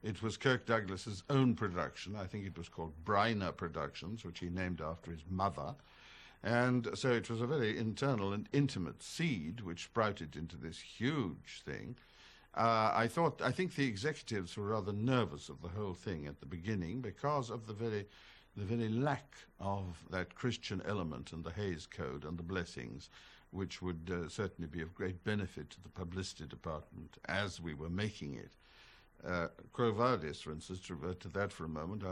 It was Kirk Douglas's own production. I think it was called Briner Productions, which he named after his mother. And so it was a very internal and intimate seed which sprouted into this huge thing. I think the executives were rather nervous of the whole thing at the beginning because of the very lack of that Christian element and the Hays Code and the blessings, which would certainly be of great benefit to the publicity department as we were making it. Quo Vadis, for instance, to revert to that for a moment,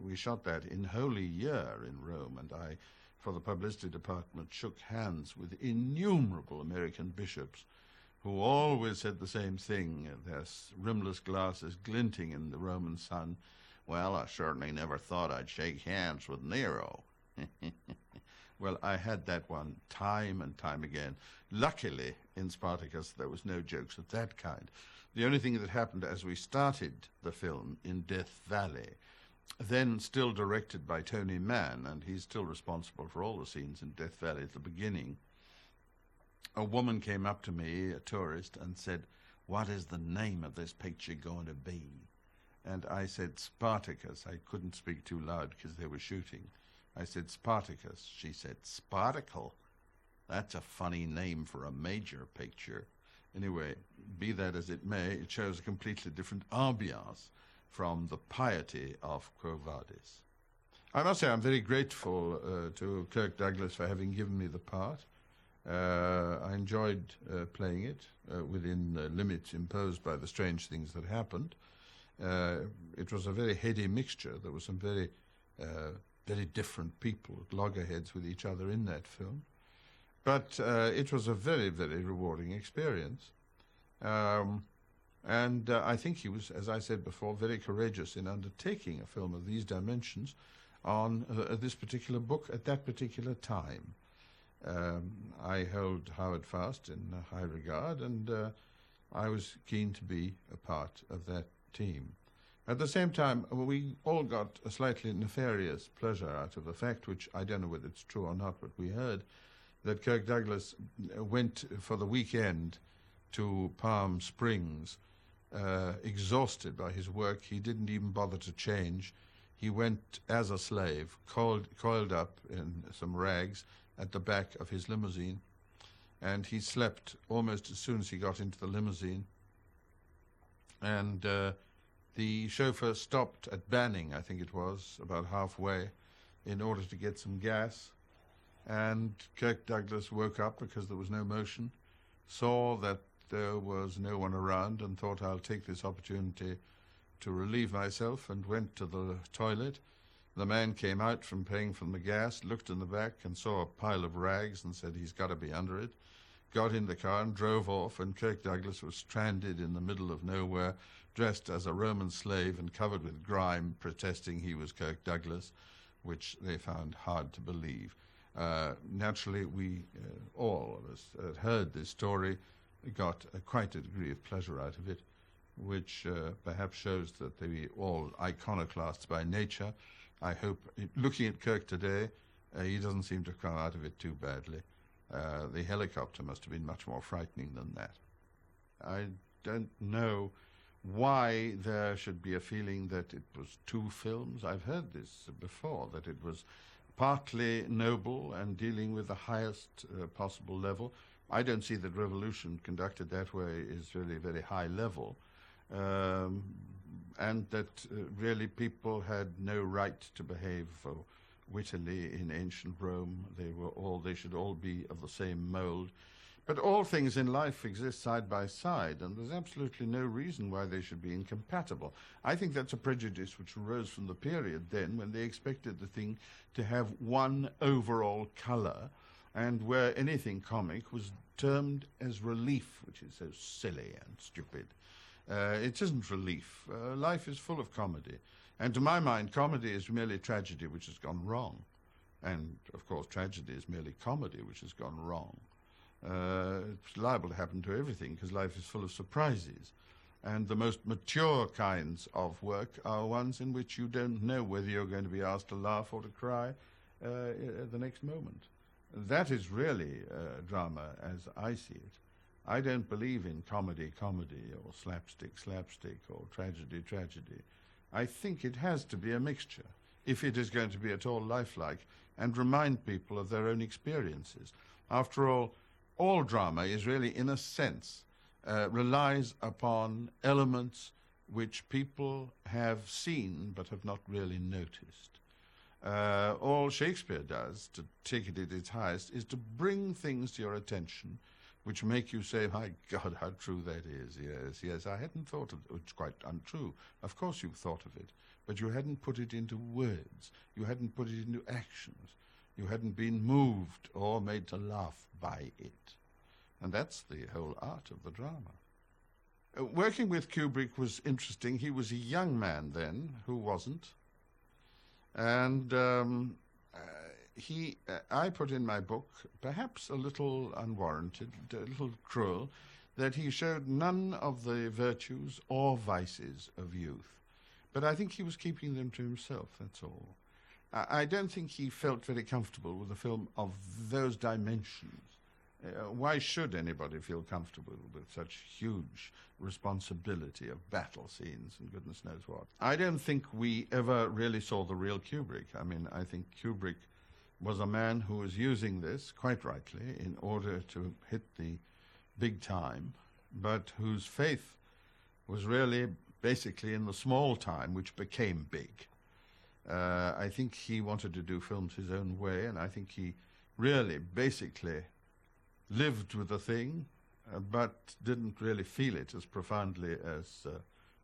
we shot that in Holy Year in Rome, and I, for the publicity department, shook hands with innumerable American bishops who always said the same thing, their rimless glasses glinting in the Roman sun. Well, I certainly never thought I'd shake hands with Nero. Well, I had that one time and time again. Luckily, in Spartacus, there was no jokes of that kind. The only thing that happened as we started the film in Death Valley, then still directed by Tony Mann, and he's still responsible for all the scenes in Death Valley at the beginning, a woman came up to me, a tourist, and said, "What is the name of this picture going to be?" And I said, "Spartacus." I couldn't speak too loud because they were shooting. I said, "Spartacus." She said, "Spartacle? That's a funny name for a major picture." Anyway, be that as it may, it shows a completely different ambiance from the piety of Quo Vadis. I must say I'm very grateful to Kirk Douglas for having given me the part. I enjoyed playing it within the limits imposed by the strange things that happened. It was a very heady mixture. There were some very different people at loggerheads with each other in that film. But it was a very, very rewarding experience. And I think he was, as I said before, very courageous in undertaking a film of these dimensions on this particular book at that particular time. I held Howard fast in high regard, and I was keen to be a part of that team. At the same time, we all got a slightly nefarious pleasure out of the fact, which I don't know whether it's true or not, but we heard that Kirk Douglas went for the weekend to Palm Springs, exhausted by his work. He didn't even bother to change. He went as a slave, coiled up in some rags at the back of his limousine, and he slept almost as soon as he got into the limousine. And the chauffeur stopped at Banning, I think it was, about halfway, in order to get some gas. And Kirk Douglas woke up because there was no motion, saw that there was no one around, and thought, "I'll take this opportunity to relieve myself," and went to the toilet. The man came out from paying for the gas, looked in the back and saw a pile of rags and said, "He's got to be under it." Got in the car and drove off, and Kirk Douglas was stranded in the middle of nowhere, dressed as a Roman slave and covered with grime, protesting he was Kirk Douglas, which they found hard to believe. Naturally, we, all of us that heard this story, got quite a degree of pleasure out of it, which perhaps shows that they were all iconoclasts by nature. I hope, looking at Kirk today, he doesn't seem to have come out of it too badly. The helicopter must have been much more frightening than that. I don't know why there should be a feeling that it was two films. I've heard this before, that it was partly noble and dealing with the highest possible level. I don't see that revolution conducted that way is really very high level, and that really people had no right to behave wittily in ancient Rome. They should all be of the same mold. But all things in life exist side by side, and there's absolutely no reason why they should be incompatible. I think that's a prejudice which arose from the period then when they expected the thing to have one overall color, and where anything comic was termed as relief, which is so silly and stupid. It isn't relief. Life is full of comedy. And to my mind, comedy is merely tragedy which has gone wrong. And, of course, tragedy is merely comedy which has gone wrong. It's liable to happen to everything because life is full of surprises. And the most mature kinds of work are ones in which you don't know whether you're going to be asked to laugh or to cry at the next moment. That is really drama as I see it. I don't believe in comedy, or slapstick, or tragedy, I think it has to be a mixture if it is going to be at all lifelike and remind people of their own experiences. After all drama is really, in a sense, relies upon elements which people have seen but have not really noticed. All Shakespeare does, to take it at its highest, is to bring things to your attention which make you say, my God, how true that is. Yes, I hadn't thought of it. It's quite untrue. Of course you've thought of it, but you hadn't put it into words. You hadn't put it into actions. You hadn't been moved or made to laugh by it. And that's the whole art of the drama. Working with Kubrick was interesting. He was a young man then who wasn't. And I put in my book, perhaps a little unwarranted, a little cruel, that he showed none of the virtues or vices of youth. But I think he was keeping them to himself, that's all. I don't think he felt very comfortable with a film of those dimensions. Why should anybody feel comfortable with such huge responsibility of battle scenes and goodness knows what? I don't think we ever really saw the real Kubrick. I mean, I think Kubrick was a man who was using this, quite rightly, in order to hit the big time, but whose faith was really basically in the small time, which became big. I think he wanted to do films his own way, and I think he really basically lived with the thing, but didn't really feel it as profoundly as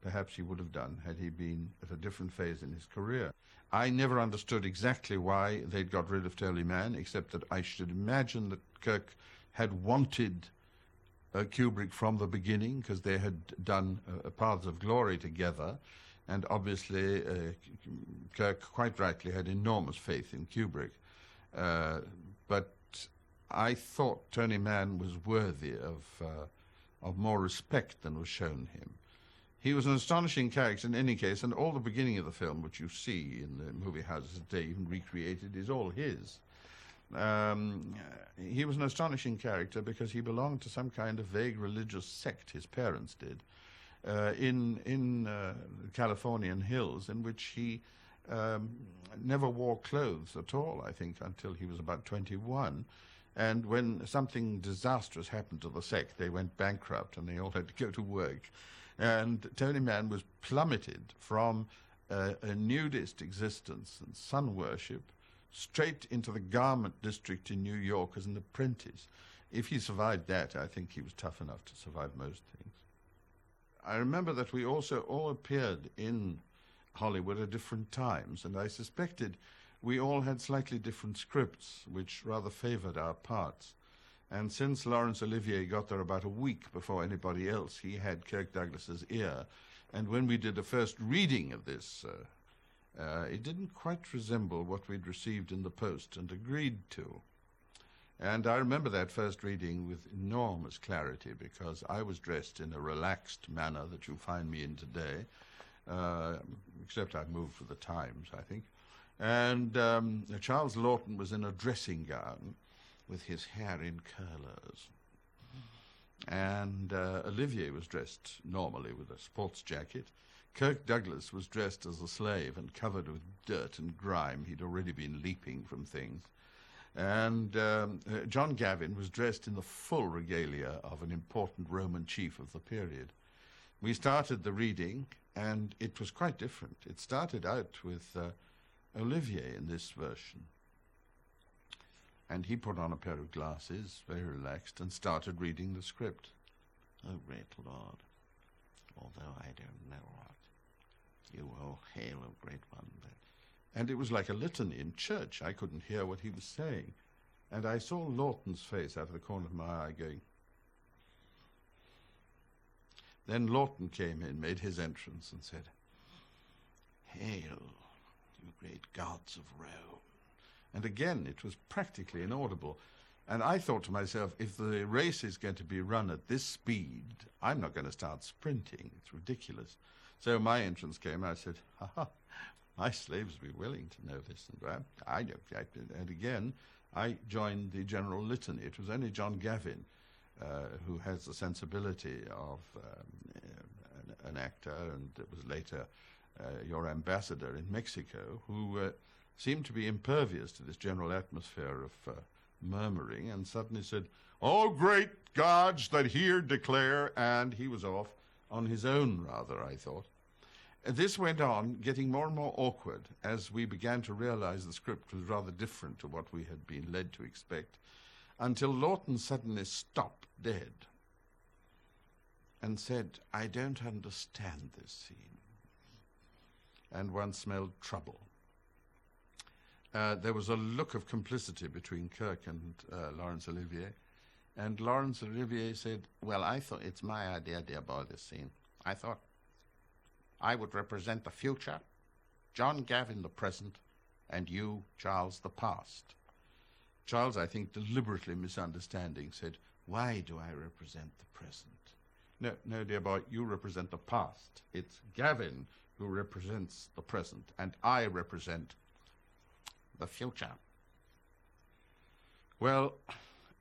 perhaps he would have done had he been at a different phase in his career. I never understood exactly why they'd got rid of Tony Mann, except that I should imagine that Kirk had wanted Kubrick from the beginning, because they had done Paths of Glory together, and obviously Kirk quite rightly had enormous faith in Kubrick. But I thought Tony Mann was worthy of more respect than was shown him. He was an astonishing character in any case, and all the beginning of the film, which you see in the movie houses today, even recreated, is all his. He was an astonishing character because he belonged to some kind of vague religious sect, his parents did, in Californian hills, in which he never wore clothes at all, I think, until he was about 21. And when something disastrous happened to the sect, they went bankrupt and they all had to go to work. And Tony Mann was plummeted from a nudist existence and sun worship straight into the garment district in New York as an apprentice. If he survived that, I think he was tough enough to survive most things. I remember that we also all appeared in Hollywood at different times, and I suspected we all had slightly different scripts, which rather favored our parts. And since Laurence Olivier got there about a week before anybody else, he had Kirk Douglas's ear. And when we did the first reading of this, it didn't quite resemble what we'd received in the post and agreed to. And I remember that first reading with enormous clarity, because I was dressed in a relaxed manner that you find me in today, except I've moved with the times, I think. And Charles Laughton was in a dressing gown with his hair in curlers. And Olivier was dressed normally with a sports jacket. Kirk Douglas was dressed as a slave and covered with dirt and grime. He'd already been leaping from things. And John Gavin was dressed in the full regalia of an important Roman chief of the period. We started the reading, and it was quite different. It started out with Olivier in this version. And he put on a pair of glasses, very relaxed, and started reading the script. O great Lord, although I don't know what, you will hail, O great one. And it was like a litany in church. I couldn't hear what he was saying. And I saw Laughton's face out of the corner of my eye going. Then Laughton came in, made his entrance, and said, Hail, you great gods of Rome. And again, it was practically inaudible. And I thought to myself, if the race is going to be run at this speed, I'm not going to start sprinting. It's ridiculous. So my entrance came, and I said, my slaves will be willing to know this. And again, I joined the general litany. It was only John Gavin who has the sensibility of an actor, and it was later your ambassador in Mexico, who seemed to be impervious to this general atmosphere of murmuring, and suddenly said, "Oh, great gods that here declare," and he was off on his own, rather, I thought. This went on, getting more and more awkward as we began to realize the script was rather different to what we had been led to expect, until Laughton suddenly stopped dead and said, "I don't understand this scene." And one smelled trouble. There was a look of complicity between Kirk and Laurence Olivier, and Laurence Olivier said, "Well, I thought it's my idea, dear boy, this scene. I thought I would represent the future, John Gavin the present, and you, Charles, the past." Charles, I think deliberately misunderstanding, said, "Why do I represent the present?" No, dear boy, you represent the past. It's Gavin who represents the present, and I represent the future. Well,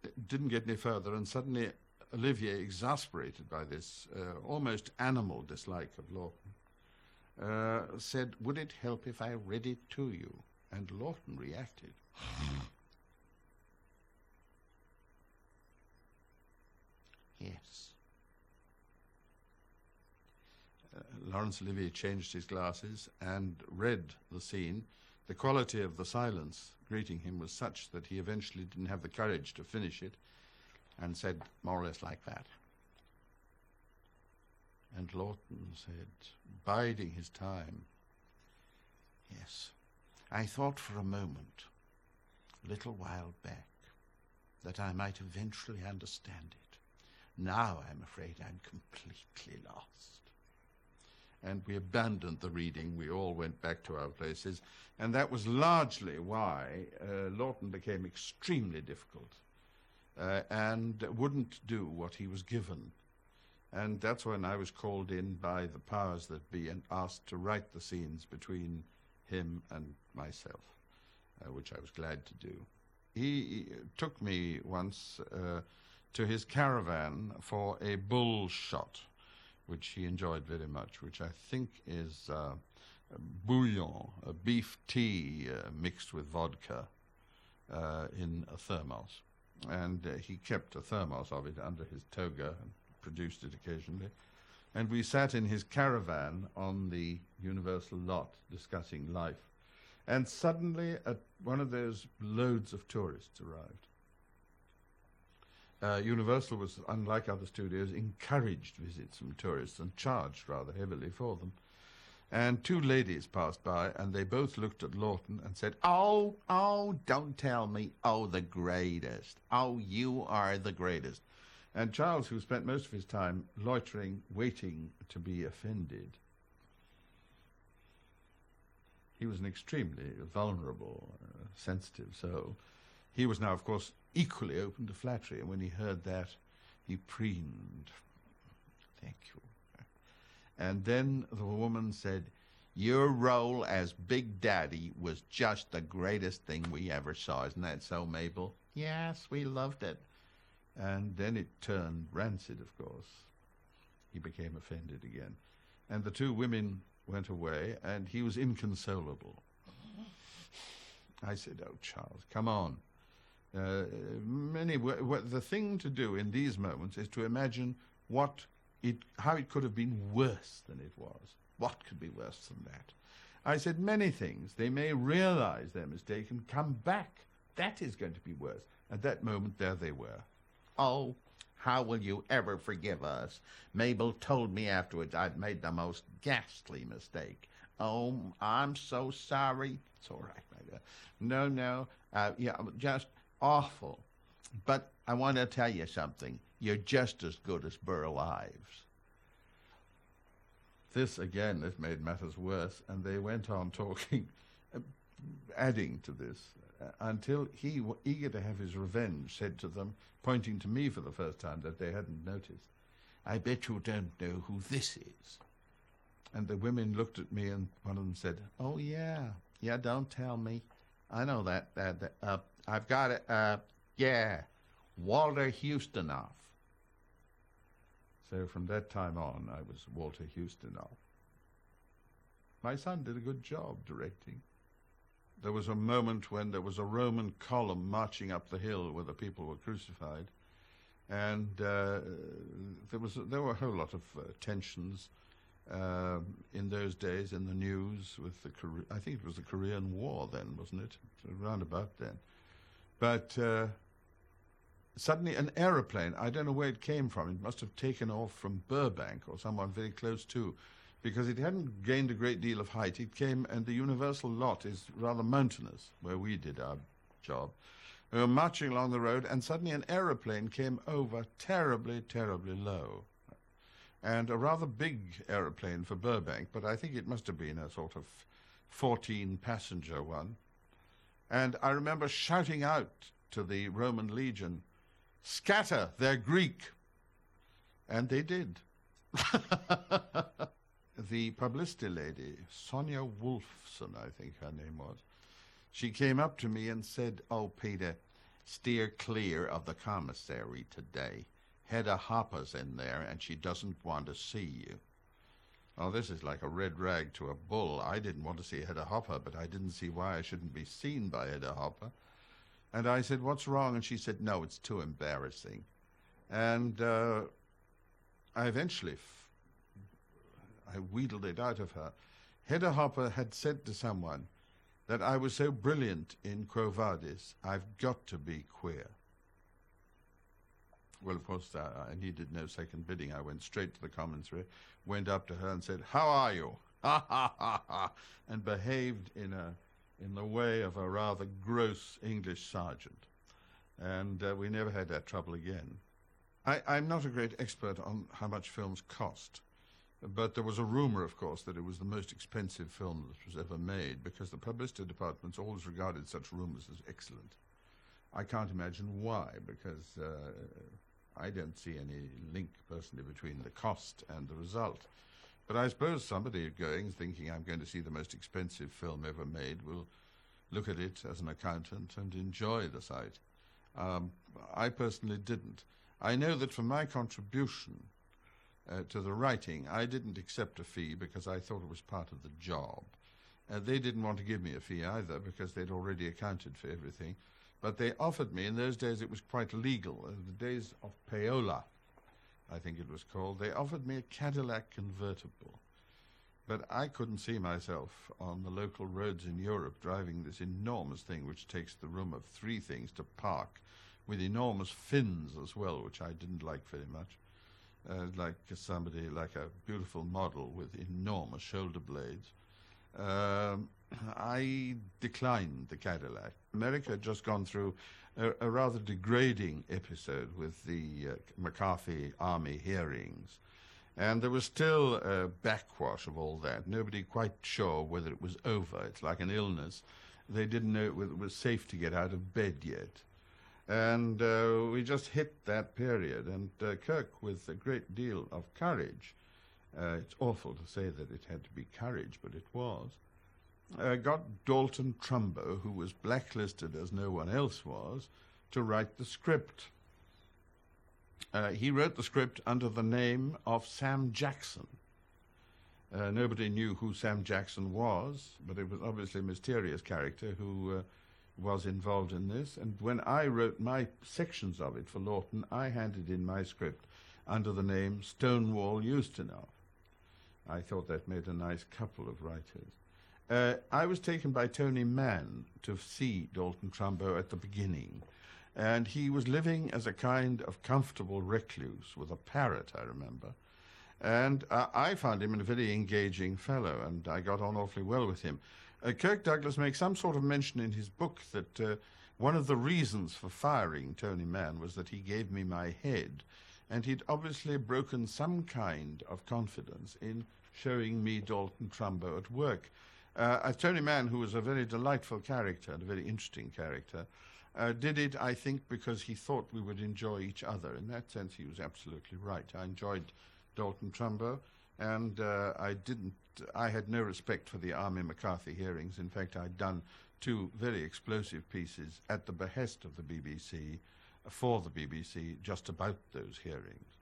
it didn't get any further, and suddenly Olivier, exasperated by this almost animal dislike of Laughton, said, "Would it help if I read it to you?" And Laughton reacted. Yes. Laurence Olivier changed his glasses and read the scene. The quality of the silence greeting him was such that he eventually didn't have the courage to finish it, and said more or less like that. And Laughton said, biding his time, "Yes, I thought for a moment, a little while back, that I might eventually understand it. Now I'm afraid I'm completely lost." And we abandoned the reading. We all went back to our places, and that was largely why Laughton became extremely difficult and wouldn't do what he was given. And that's when I was called in by the powers that be and asked to write the scenes between him and myself, which I was glad to do. He took me once to his caravan for a bull shot, which he enjoyed very much, which I think is bouillon, a beef tea mixed with vodka in a thermos. And he kept a thermos of it under his toga and produced it occasionally. And we sat in his caravan on the Universal lot discussing life. And suddenly one of those loads of tourists arrived. Universal was, unlike other studios, encouraged visits from tourists and charged rather heavily for them. And two ladies passed by, and they both looked at Laughton and said, "Oh, don't tell me. Oh, the greatest. Oh, you are the greatest." And Charles, who spent most of his time loitering, waiting to be offended, he was an extremely vulnerable, sensitive soul. He was now, of course, equally open to flattery, and when he heard that, he preened. "Thank you." And then the woman said, "Your role as Big Daddy was just the greatest thing we ever saw. Isn't that so, Mabel?" "Yes, we loved it." And then it turned rancid, of course. He became offended again. And the two women went away, and he was inconsolable. I said, "Oh, Charles, come on." The thing to do in these moments is to imagine how it could have been worse than it was. What could be worse than that? I said, many things. They may realize their mistake and come back. That is going to be worse. At that moment, there they were. "Oh, how will you ever forgive us? Mabel told me afterwards I'd made the most ghastly mistake. Oh, I'm so sorry." "It's all right, my dear." No. Just awful. "But I want to tell you something. You're just as good as Burl Ives." This made matters worse, and they went on talking, adding to this, until he, eager to have his revenge, said to them, pointing to me for the first time that they hadn't noticed, "I bet you don't know who this is." And the women looked at me, and one of them said, "Oh, yeah, don't tell me. I know that. I've got it. Yeah, Walter Ustinov." So from that time on, I was Walter Ustinov. My son did a good job directing. There was a moment when there was a Roman column marching up the hill where the people were crucified, and there were a whole lot of tensions in those days in the news with I think it was the Korean War then, wasn't it? Around about then. But suddenly an aeroplane, I don't know where it came from, it must have taken off from Burbank or someone very close to, because it hadn't gained a great deal of height. It came, and the Universal lot is rather mountainous, where we did our job. We were marching along the road, and suddenly an aeroplane came over terribly, terribly low. And a rather big aeroplane for Burbank, but I think it must have been a sort of 14-passenger one. And I remember shouting out to the Roman legion, "Scatter, they're Greek." And they did. The publicity lady, Sonia Wolfson, I think her name was, she came up to me and said, "Oh, Peter, steer clear of the commissary today. Hedda Hopper's in there, and she doesn't want to see you." Oh, this is like a red rag to a bull. I didn't want to see Hedda Hopper, but I didn't see why I shouldn't be seen by Hedda Hopper. And I said, "What's wrong?" And she said, "No, it's too embarrassing." And I eventually I wheedled it out of her. Hedda Hopper had said to someone that I was so brilliant in Quo Vadis, I've got to be queer. Well, of course, I needed no second bidding. I went straight to the commissary, went up to her and said, "How are you?" Ha, ha, ha, ha, and behaved in the way of a rather gross English sergeant. And we never had that trouble again. I'm not a great expert on how much films cost, but there was a rumor, of course, that it was the most expensive film that was ever made, because the publicity departments always regarded such rumors as excellent. I can't imagine why, because I don't see any link personally between the cost and the result. But I suppose somebody going, thinking I'm going to see the most expensive film ever made, will look at it as an accountant and enjoy the sight. I personally didn't. I know that for my contribution to the writing, I didn't accept a fee because I thought it was part of the job. They didn't want to give me a fee either because they'd already accounted for everything. But they offered me, in those days it was quite legal, the days of payola, I think it was called, they offered me a Cadillac convertible. But I couldn't see myself on the local roads in Europe driving this enormous thing which takes the room of three things to park, with enormous fins as well, which I didn't like very much. Like somebody, like a beautiful model with enormous shoulder blades. I declined the Cadillac. America had just gone through a rather degrading episode with the McCarthy Army hearings. And there was still a backwash of all that. Nobody quite sure whether it was over. It's like an illness. They didn't know whether it was safe to get out of bed yet. And we just hit that period. And Kirk, with a great deal of courage, it's awful to say that it had to be courage, but it was, got Dalton Trumbo, who was blacklisted as no one else was, to write the script. He wrote the script under the name of Sam Jackson. Nobody knew who Sam Jackson was, but it was obviously a mysterious character who was involved in this. And when I wrote my sections of it for Laughton, I handed in my script under the name Stonewall Ustinov. I thought that made a nice couple of writers. I was taken by Tony Mann to see Dalton Trumbo at the beginning, and he was living as a kind of comfortable recluse with a parrot, I remember. And I found him a very engaging fellow, and I got on awfully well with him. Kirk Douglas makes some sort of mention in his book that one of the reasons for firing Tony Mann was that he gave me my head, and he'd obviously broken some kind of confidence in showing me Dalton Trumbo at work. Tony Mann, who was a very delightful character and a very interesting character, did it, I think, because he thought we would enjoy each other. In that sense, he was absolutely right. I enjoyed Dalton Trumbo, and I had no respect for the Army McCarthy hearings. In fact, I'd done two very explosive pieces at the behest of the BBC, for the BBC, just about those hearings.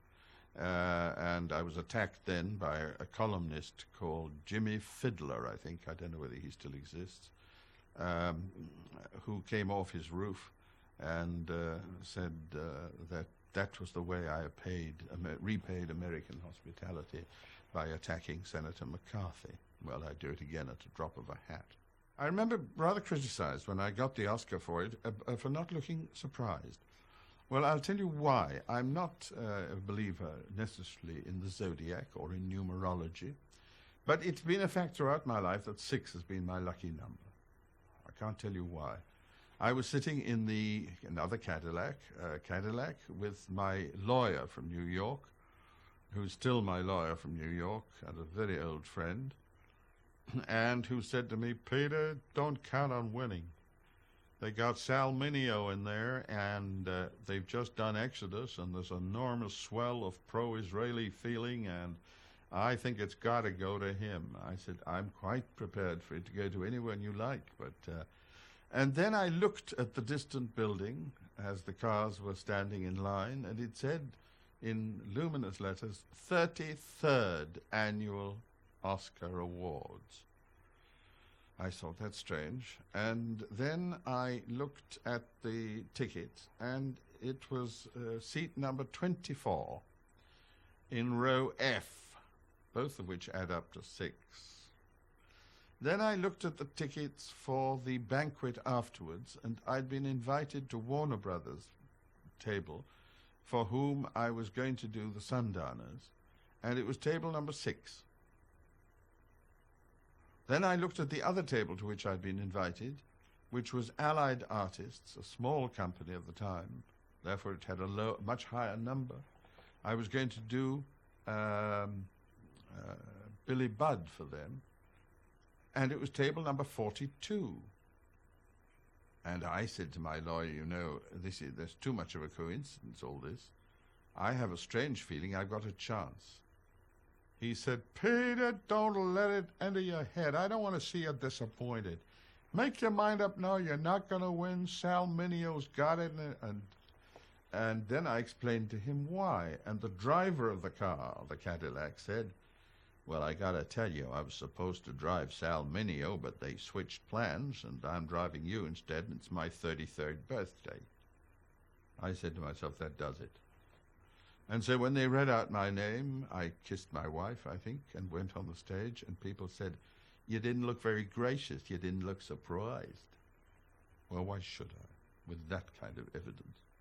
and I was attacked then by a columnist called Jimmy Fiddler, I think. I don't know whether he still exists, who came off his roof and said that was the way I repaid American hospitality, by attacking Senator McCarthy. Well, I'd do it again at a drop of a hat. I remember rather criticized when I got the Oscar for it for not looking surprised. Well, I'll tell you why. I'm not a believer necessarily in the zodiac or in numerology, but it's been a fact throughout my life that 6 has been my lucky number. I can't tell you why. I was sitting in another Cadillac with my lawyer from New York, who's still my lawyer from New York and a very old friend, and who said to me, "Peter, don't count on winning. They got Sal Mineo in there, and they've just done Exodus, and there's an enormous swell of pro-Israeli feeling, and I think it's got to go to him." I said, "I'm quite prepared for it to go to anyone you like." And then I looked at the distant building as the cars were standing in line, and it said in luminous letters, 33rd Annual Oscar Awards. I thought, that's strange. And then I looked at the ticket, and it was seat number 24 in row F, both of which add up to 6. Then I looked at the tickets for the banquet afterwards, and I'd been invited to Warner Brothers' table, for whom I was going to do the Sundowners, and it was table number 6. Then I looked at the other table to which I'd been invited, which was Allied Artists, a small company of the time, therefore it had a much higher number. I was going to do Billy Budd for them, and it was table number 42. And I said to my lawyer, there's too much of a coincidence, all this. I have a strange feeling I've got a chance. He said, "Peter, don't let it enter your head. I don't want to see you disappointed. Make your mind up now. You're not going to win. Sal Mineo's got it." And then I explained to him why. And the driver of the car, the Cadillac, said, "Well, I got to tell you, I was supposed to drive Sal Mineo, but they switched plans, and I'm driving you instead, and it's my 33rd birthday." I said to myself, that does it. And so when they read out my name, I kissed my wife, I think, and went on the stage, and people said, "You didn't look very gracious. You didn't look surprised." Well, why should I, with that kind of evidence?